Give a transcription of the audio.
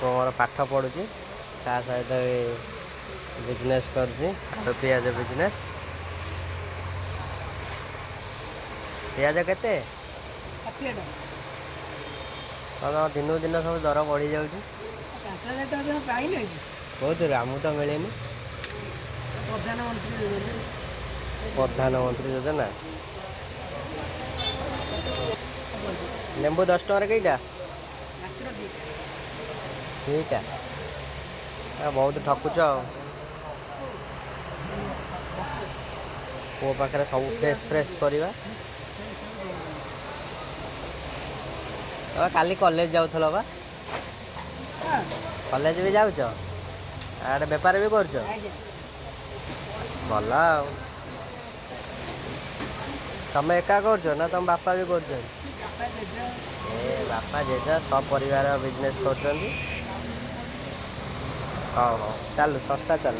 पुआ मोर पाठ पढ़ुँ ता सहित बिजनेस कर पियाज बिजनेस पियाज केते कौन दिन दिन सब दर बढ़ी जाऊँ बहुत आमू तो मिले प्रधानमंत्री योजना लेंबू 10 टकर कईटा ठीक है बहुत ठकुच पो पाखे सब फ्रेश फ्रेश करवा काली कॉलेज जाऊल बा कॉलेज भी जाऊच आड़े बेपार भी कर भल तुम एका कर ना तुम बापा भी कर बापा जेजा सब परिवार बिजनेस कर चलू सस्ता चल